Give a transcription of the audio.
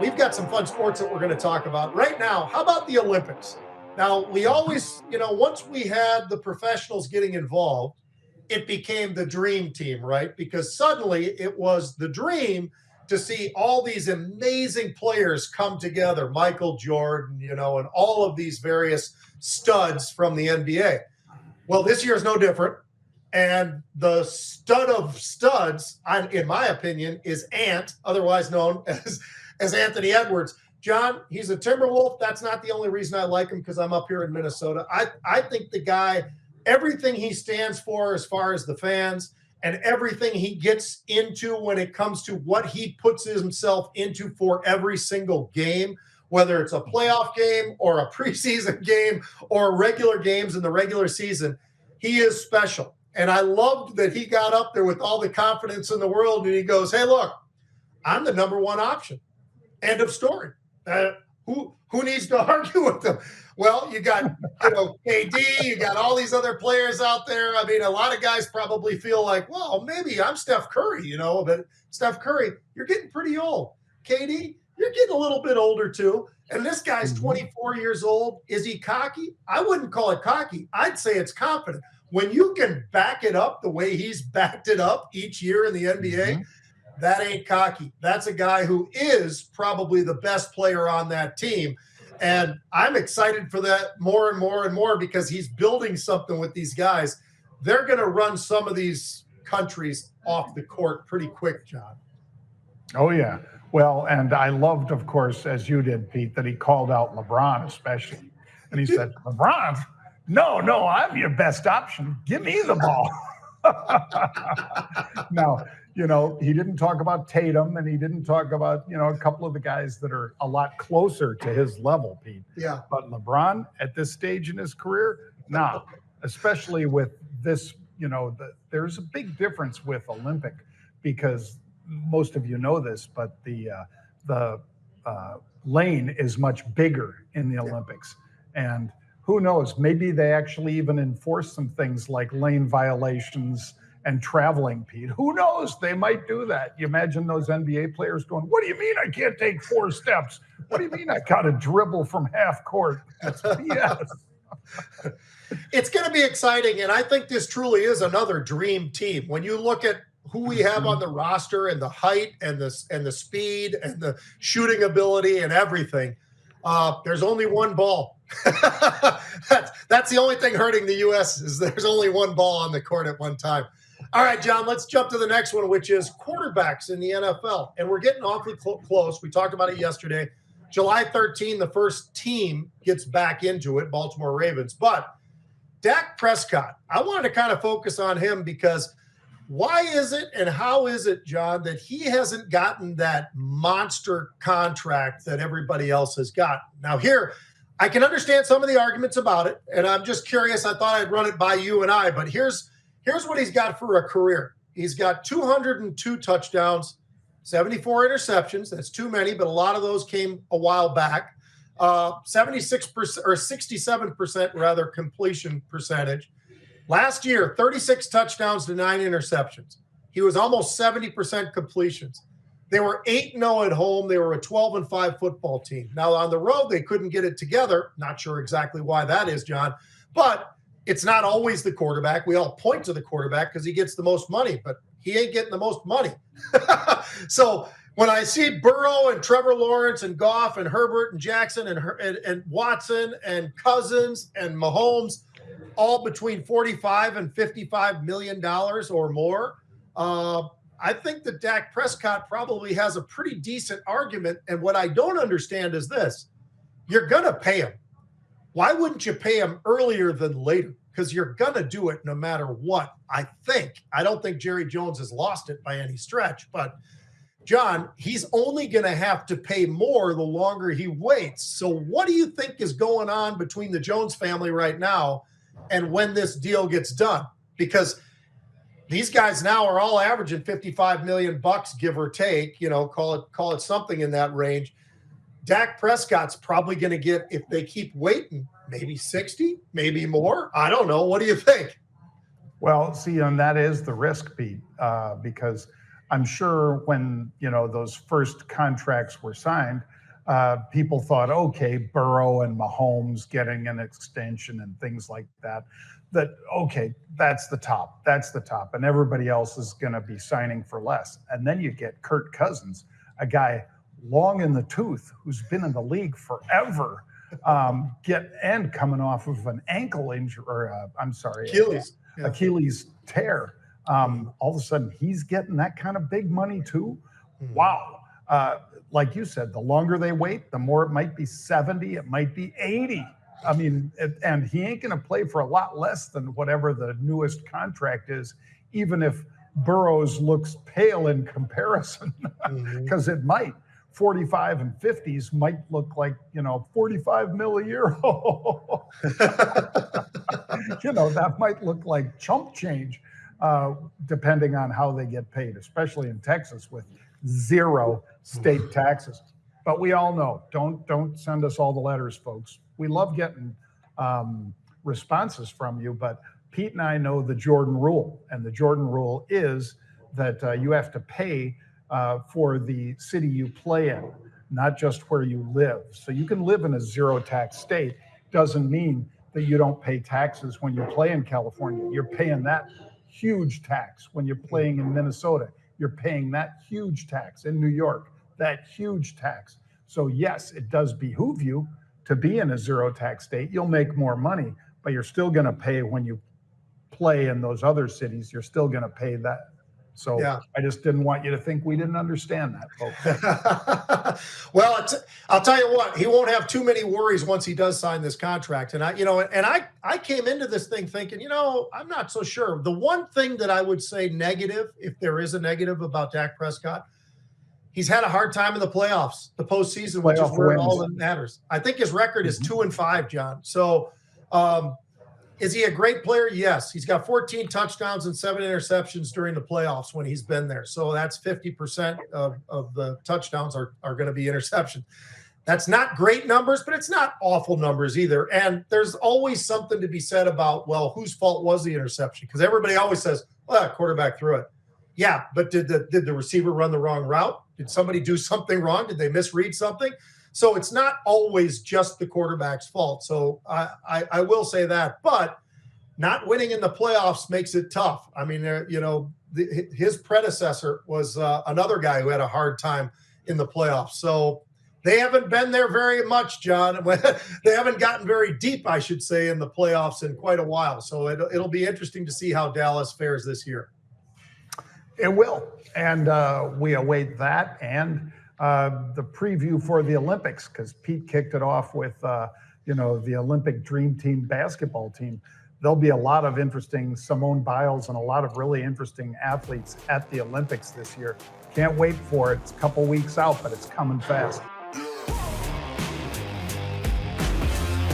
we've got some fun sports that we're going to talk about right now. How about the Olympics? Now, we always, once we had the professionals getting involved, it became the dream team, right? Because suddenly it was the dream to see all these amazing players come together, Michael Jordan, and all of these various studs from the NBA. Well, this year is no different. And the stud of studs, in my opinion, is Ant, otherwise known as Anthony Edwards. John, he's a Timberwolf. That's not the only reason I like him, because I'm up here in Minnesota. I think the guy, everything he stands for as far as the fans and everything he gets into when it comes to what he puts himself into for every single game, whether it's a playoff game or a preseason game or regular games in the regular season, he is special. And I loved that he got up there with all the confidence in the world and he goes, hey, look, I'm the number one option. End of story. Who needs to argue with them? Well, you got KD, you got all these other players out there. I mean, a lot of guys probably feel like, well, maybe I'm Steph Curry, but Steph Curry, you're getting pretty old. KD, you're getting a little bit older too. And this guy's 24 years old. Is he cocky? I wouldn't call it cocky. I'd say it's confident. When you can back it up the way he's backed it up each year in the NBA, that ain't cocky. That's a guy who is probably the best player on that team. And I'm excited for that more and more and more, because he's building something with these guys. They're going to run some of these countries off the court pretty quick, John. Oh, yeah. Well, and I loved, of course, as you did, Pete, that he called out LeBron especially. And he said, LeBron, no, I'm your best option. Give me the ball. Now, he didn't talk about Tatum, and he didn't talk about, a couple of the guys that are a lot closer to his level, Pete. Yeah. But LeBron, at this stage in his career, especially with this, there's a big difference with Olympic, because most of you know this, but the lane is much bigger in the Olympics. And who knows, maybe they actually even enforce some things like lane violations and traveling, Pete. Who knows? They might do that. You imagine those NBA players going, what do you mean I can't take 4 steps? What do you mean I got to dribble from half court? That's BS. It's going to be exciting, and I think this truly is another dream team. When you look at who we have on the roster and the height and the speed and the shooting ability and everything, there's only one ball. That's the only thing hurting the U.S. is there's only one ball on the court at one time. All right, John, let's jump to the next one, which is quarterbacks in the NFL. And we're getting awfully close. We talked about it yesterday. July 13, the first team gets back into it, Baltimore Ravens. But Dak Prescott, I wanted to kind of focus on him, because why is it and how is it, John, that he hasn't gotten that monster contract that everybody else has got? Now, here, I can understand some of the arguments about it, and I'm just curious. I thought I'd run it by you and I, but here's what he's got for a career. He's got 202 touchdowns, 74 interceptions. That's too many, but a lot of those came a while back. 76% or 67% rather completion percentage. Last year, 36 touchdowns to 9 interceptions. He was almost 70% completions. They were 8-0 at home. They were a 12-5 football team. Now, on the road, they couldn't get it together. Not sure exactly why that is, John. But it's not always the quarterback. We all point to the quarterback because he gets the most money, but he ain't getting the most money. So when I see Burrow and Trevor Lawrence and Goff and Herbert and Jackson and Watson and Cousins and Mahomes, all between $45 and $55 million or more, I think that Dak Prescott probably has a pretty decent argument. And what I don't understand is this. You're going to pay him. Why wouldn't you pay him earlier than later? Because you're going to do it no matter what, I think. I don't think Jerry Jones has lost it by any stretch. But, John, he's only going to have to pay more the longer he waits. So what do you think is going on between the Jones family right now and when this deal gets done? Because these guys now are all averaging $55 million, give or take, call it something in that range. Dak Prescott's probably going to get, if they keep waiting, maybe 60, maybe more. I don't know. What do you think? Well, see, and that is the risk, Pete, because I'm sure when, those first contracts were signed, people thought, okay, Burrow and Mahomes getting an extension and things like that, okay, that's the top. And everybody else is going to be signing for less. And then you get Kirk Cousins, a guy long in the tooth who's been in the league forever, coming off of an ankle injury, or Achilles tear. All of a sudden, he's getting that kind of big money too. Wow. Like you said, the longer they wait, the more it might be 70, it might be 80. I mean, and he ain't going to play for a lot less than whatever the newest contract is, even if Burrows looks pale in comparison, because it might. 45 and 50s might look like, 45 mil a year. That might look like chump change, depending on how they get paid, especially in Texas with 0 state taxes. But we all know, don't send us all the letters, folks. We love getting responses from you, but Pete and I know the Jordan rule, and the Jordan rule is that you have to pay for the city you play in, not just where you live. So you can live in a 0 tax state. Doesn't mean that you don't pay taxes when you play in California. You're paying that huge tax. When you're playing in Minnesota, you're paying that huge tax. In New York, that huge tax. So yes, it does behoove you to be in a 0 tax state. You'll make more money, but you're still going to pay when you play in those other cities. You're still going to pay that. So yeah. I just didn't want you to think we didn't understand that, folks. Well, I'll tell you what, he won't have too many worries once he does sign this contract. And I came into this thing thinking, I'm not so sure. The one thing that I would say negative, if there is a negative about Dak Prescott, he's had a hard time in the playoffs, the postseason, which is where all that matters. I think his record is 2-5, John. So, is he a great player? Yes. He's got 14 touchdowns and 7 interceptions during the playoffs when he's been there. So that's 50% of the touchdowns are going to be interception. That's not great numbers, but it's not awful numbers either. And there's always something to be said about, well, whose fault was the interception? Because everybody always says, well, quarterback threw it. Yeah, but did the receiver run the wrong route? Did somebody do something wrong? Did they misread something? So it's not always just the quarterback's fault. So I will say that, but not winning in the playoffs makes it tough. I mean, his predecessor was another guy who had a hard time in the playoffs. So they haven't been there very much, John. They haven't gotten very deep, I should say, in the playoffs in quite a while. So it'll be interesting to see how Dallas fares this year. It will. And we await that and the preview for the Olympics, because Pete kicked it off with, the Olympic Dream Team basketball team. There'll be a lot of interesting Simone Biles and a lot of really interesting athletes at the Olympics this year. Can't wait for it. It's a couple weeks out, but it's coming fast.